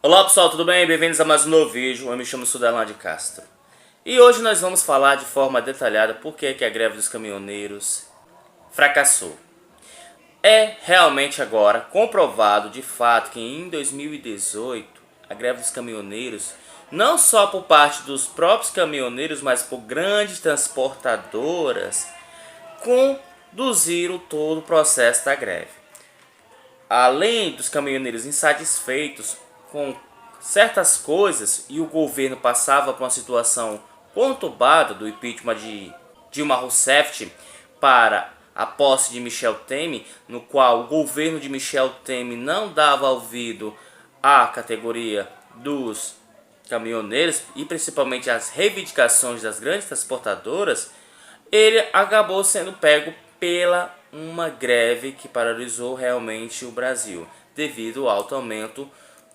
Olá pessoal, tudo bem? Bem-vindos a mais um novo vídeo. Eu me chamo Suderlan de Castro. E hoje nós vamos falar de forma detalhada por que a greve dos caminhoneiros fracassou. É realmente agora comprovado de fato que em 2018 a greve dos caminhoneiros, não só por parte dos próprios caminhoneiros, mas por grandes transportadoras, conduziram todo o processo da greve. Além dos caminhoneiros insatisfeitos com certas coisas e o governo passava por uma situação conturbada do impeachment de Dilma Rousseff para a posse de Michel Temer, no qual o governo de Michel Temer não dava ouvido à categoria dos caminhoneiros e principalmente às reivindicações das grandes transportadoras, ele acabou sendo pego pela uma greve que paralisou realmente o Brasil, devido ao alto aumento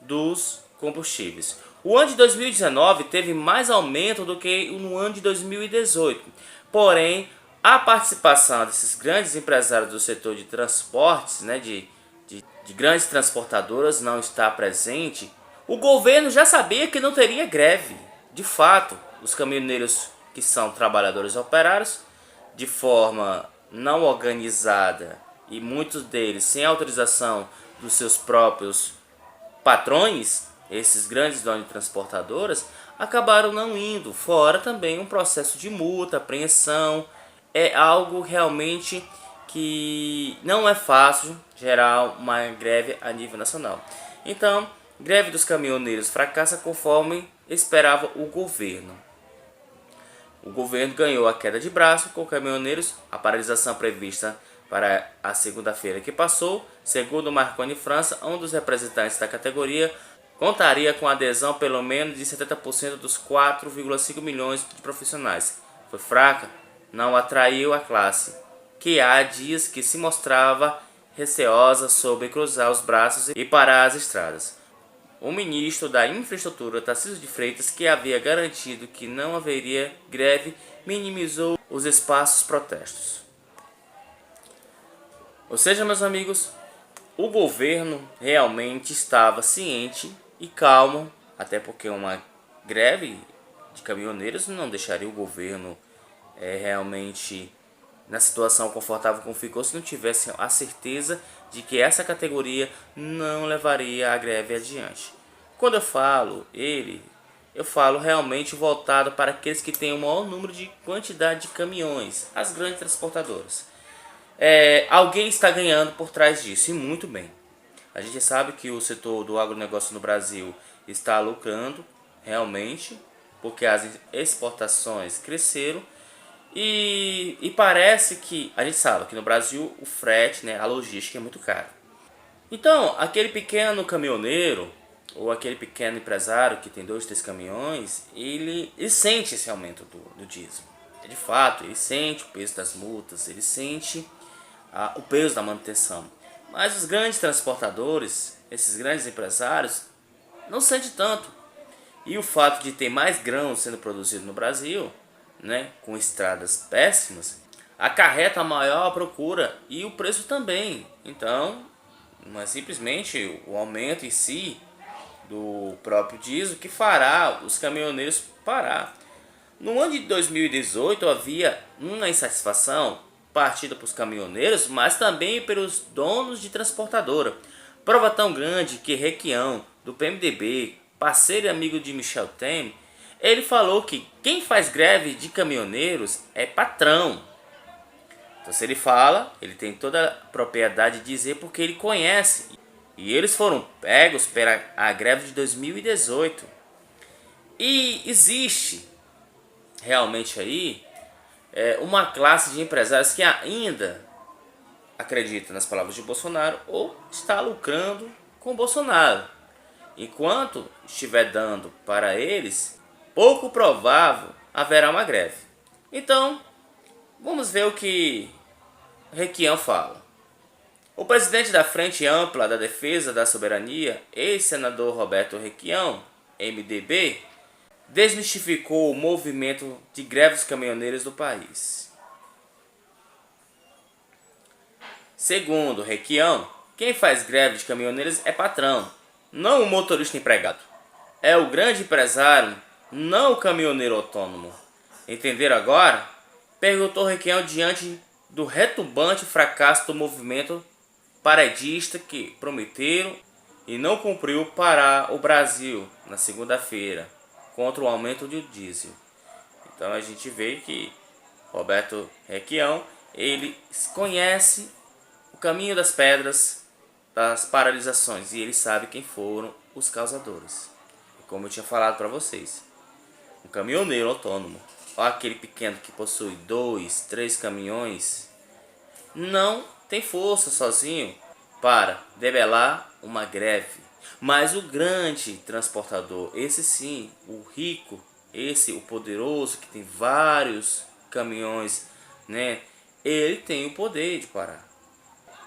dos combustíveis. O ano de 2019 teve mais aumento do que no ano de 2018, porém a participação desses grandes empresários do setor de transportes, de grandes transportadoras, não está presente. O governo já sabia que não teria greve. De fato, os caminhoneiros que são trabalhadores operários, de forma não organizada e muitos deles sem autorização dos seus próprios patrões, esses grandes donos de transportadoras, acabaram não indo. Fora também um processo de multa, apreensão, é algo realmente que não é fácil gerar uma greve a nível nacional. Então, greve dos caminhoneiros fracassa conforme esperava o governo. O governo ganhou a queda de braço com caminhoneiros, a paralisação prevista para a segunda-feira que passou, segundo Marconi França, um dos representantes da categoria, contaria com a adesão pelo menos de 70% dos 4,5 milhões de profissionais. Foi fraca, não atraiu a classe, que há dias que se mostrava receosa sobre cruzar os braços e parar as estradas. O ministro da Infraestrutura, Tarcísio de Freitas, que havia garantido que não haveria greve, minimizou os espaços protestos. Ou seja, meus amigos, o governo realmente estava ciente e calmo, até porque uma greve de caminhoneiros não deixaria o governo realmente na situação confortável como ficou se não tivesse a certeza de que essa categoria não levaria a greve adiante. Quando eu falo eu falo realmente voltado para aqueles que têm o maior número de quantidade de caminhões, as grandes transportadoras. Alguém está ganhando por trás disso, e muito bem. A gente sabe que o setor do agronegócio no Brasil está lucrando realmente, porque as exportações cresceram. E parece que, a gente sabe que no Brasil o frete, a logística é muito cara. Então, aquele pequeno caminhoneiro ou aquele pequeno empresário que tem 2, 3 caminhões, ele sente esse aumento do diesel. De fato, ele sente o peso das multas, ele sente o peso da manutenção. Mas os grandes transportadores, esses grandes empresários, não sentem tanto. E o fato de ter mais grãos sendo produzido no Brasil, com estradas péssimas, acarreta a maior procura e o preço também. Então, não é simplesmente o aumento em si do próprio diesel que fará os caminhoneiros parar. No ano de 2018 havia uma insatisfação partida pelos caminhoneiros, mas também pelos donos de transportadora. Prova tão grande que Requião, do PMDB, parceiro e amigo de Michel Temer, ele falou que quem faz greve de caminhoneiros é patrão. Então, se ele fala, ele tem toda a propriedade de dizer porque ele conhece. E eles foram pegos pela a greve de 2018. E existe realmente aí uma classe de empresários que ainda acredita nas palavras de Bolsonaro ou está lucrando com Bolsonaro. Enquanto estiver dando para eles, pouco provável haverá uma greve. Então, vamos ver o que Requião fala. O presidente da Frente Ampla da Defesa da Soberania, ex-senador Roberto Requião, MDB, desmistificou o movimento de greve dos caminhoneiros do país. Segundo Requião, quem faz greve de caminhoneiros é patrão. não o motorista empregado. É o grande empresário, não o caminhoneiro autônomo. Entenderam agora? Perguntou Requião diante do retumbante fracasso do movimento paredista que prometeram e não cumpriu para o Brasil na segunda-feira contra o aumento do diesel. Então a gente vê que Roberto Requião, ele conhece o caminho das pedras, das paralisações, e ele sabe quem foram os causadores. Como eu tinha falado para vocês, um caminhoneiro autônomo, ou aquele pequeno que possui 2, 3 caminhões, não tem força sozinho para debelar uma greve. Mas o grande transportador, esse sim, o rico, esse, o poderoso, que tem vários caminhões, né? Ele tem o poder de parar.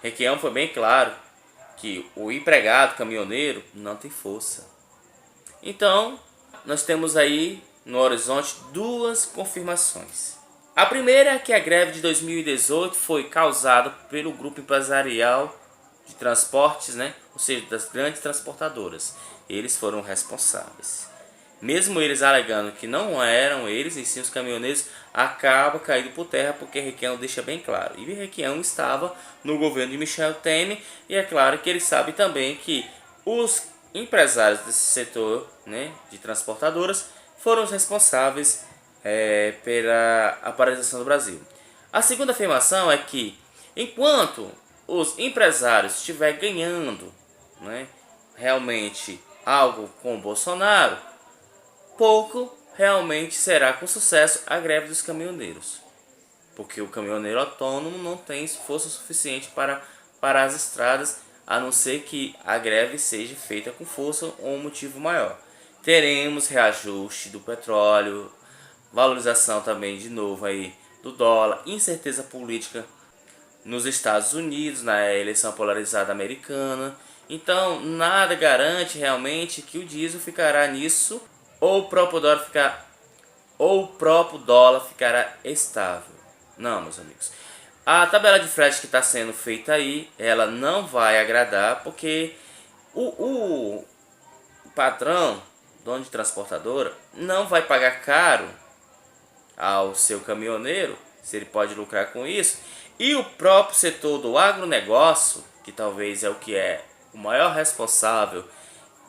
Requião foi bem claro que o empregado caminhoneiro não tem força. Então, nós temos aí no horizonte duas confirmações. A primeira é que a greve de 2018 foi causada pelo grupo empresarial de transportes, né? Ou seja, das grandes transportadoras. Eles foram responsáveis. Mesmo eles alegando que não eram eles, e sim os caminhoneiros, acaba caindo por terra porque Requião deixa bem claro. E Requião estava no governo de Michel Temer, e é claro que ele sabe também que os empresários desse setor, né, de transportadoras foram os responsáveis pela paralisação do Brasil. A segunda afirmação é que enquanto os empresários estiverem ganhando, né, realmente algo com o Bolsonaro, pouco realmente será com sucesso a greve dos caminhoneiros. Porque o caminhoneiro autônomo não tem força suficiente para parar as estradas, a não ser que a greve seja feita com força ou um motivo maior. Teremos reajuste do petróleo, valorização também de novo aí do dólar, incerteza política nos Estados Unidos, na eleição polarizada americana. Então, nada garante realmente que o diesel ficará nisso ou o próprio dólar ficará estável. Não, meus amigos. A tabela de frete que está sendo feita aí, ela não vai agradar, porque o patrão, dono de transportadora, não vai pagar caro ao seu caminhoneiro, se ele pode lucrar com isso, e o próprio setor do agronegócio, que talvez é o que é o maior responsável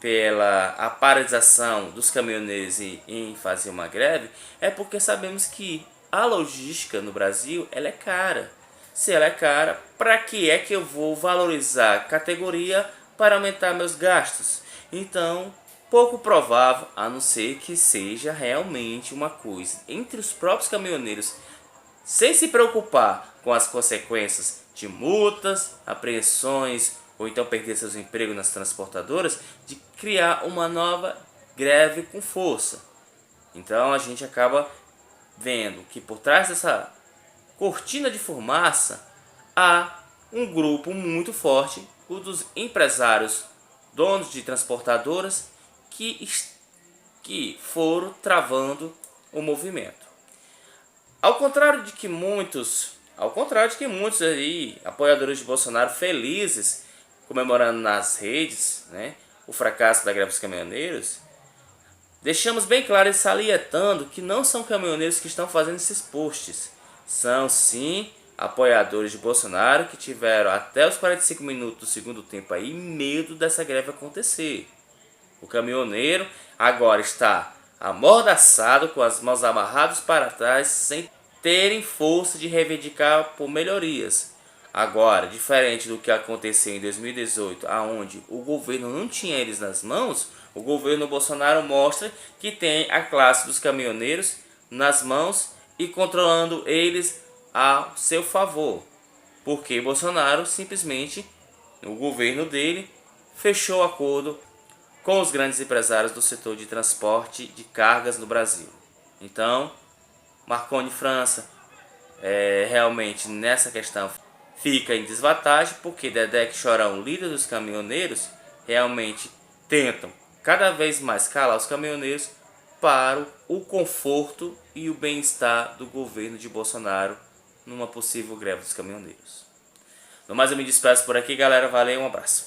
pela paralisação dos caminhoneiros em fazer uma greve, é porque sabemos que a logística no Brasil ela é cara. Se ela é cara, para que é que eu vou valorizar a categoria para aumentar meus gastos? Então, pouco provável, a não ser que seja realmente uma coisa entre os próprios caminhoneiros, sem se preocupar com as consequências de multas, apreensões ou então perder seus empregos nas transportadoras, de criar uma nova greve com força. Então a gente acaba vendo que por trás dessa cortina de fumaça há um grupo muito forte, o dos empresários, donos de transportadoras, que foram travando o movimento. Ao contrário de que muitos aí, apoiadores de Bolsonaro felizes, comemorando nas redes, né, o fracasso da greve dos caminhoneiros, deixamos bem claro e salientando que não são caminhoneiros que estão fazendo esses posts. São sim apoiadores de Bolsonaro que tiveram até os 45 minutos do segundo tempo aí medo dessa greve acontecer. O caminhoneiro agora está amordaçado, com as mãos amarradas para trás, sem terem força de reivindicar por melhorias. Agora, diferente do que aconteceu em 2018, aonde o governo não tinha eles nas mãos, o governo Bolsonaro mostra que tem a classe dos caminhoneiros nas mãos e controlando eles a seu favor. Porque Bolsonaro simplesmente, o governo dele, fechou acordo com os grandes empresários do setor de transporte de cargas no Brasil. Então, Marconi França realmente nessa questão fica em desvantagem, porque Dedé Chorão, líder dos caminhoneiros, realmente tentam cada vez mais calar os caminhoneiros para o conforto e o bem-estar do governo de Bolsonaro numa possível greve dos caminhoneiros. No mais, eu me despeço por aqui, galera. Valeu, um abraço.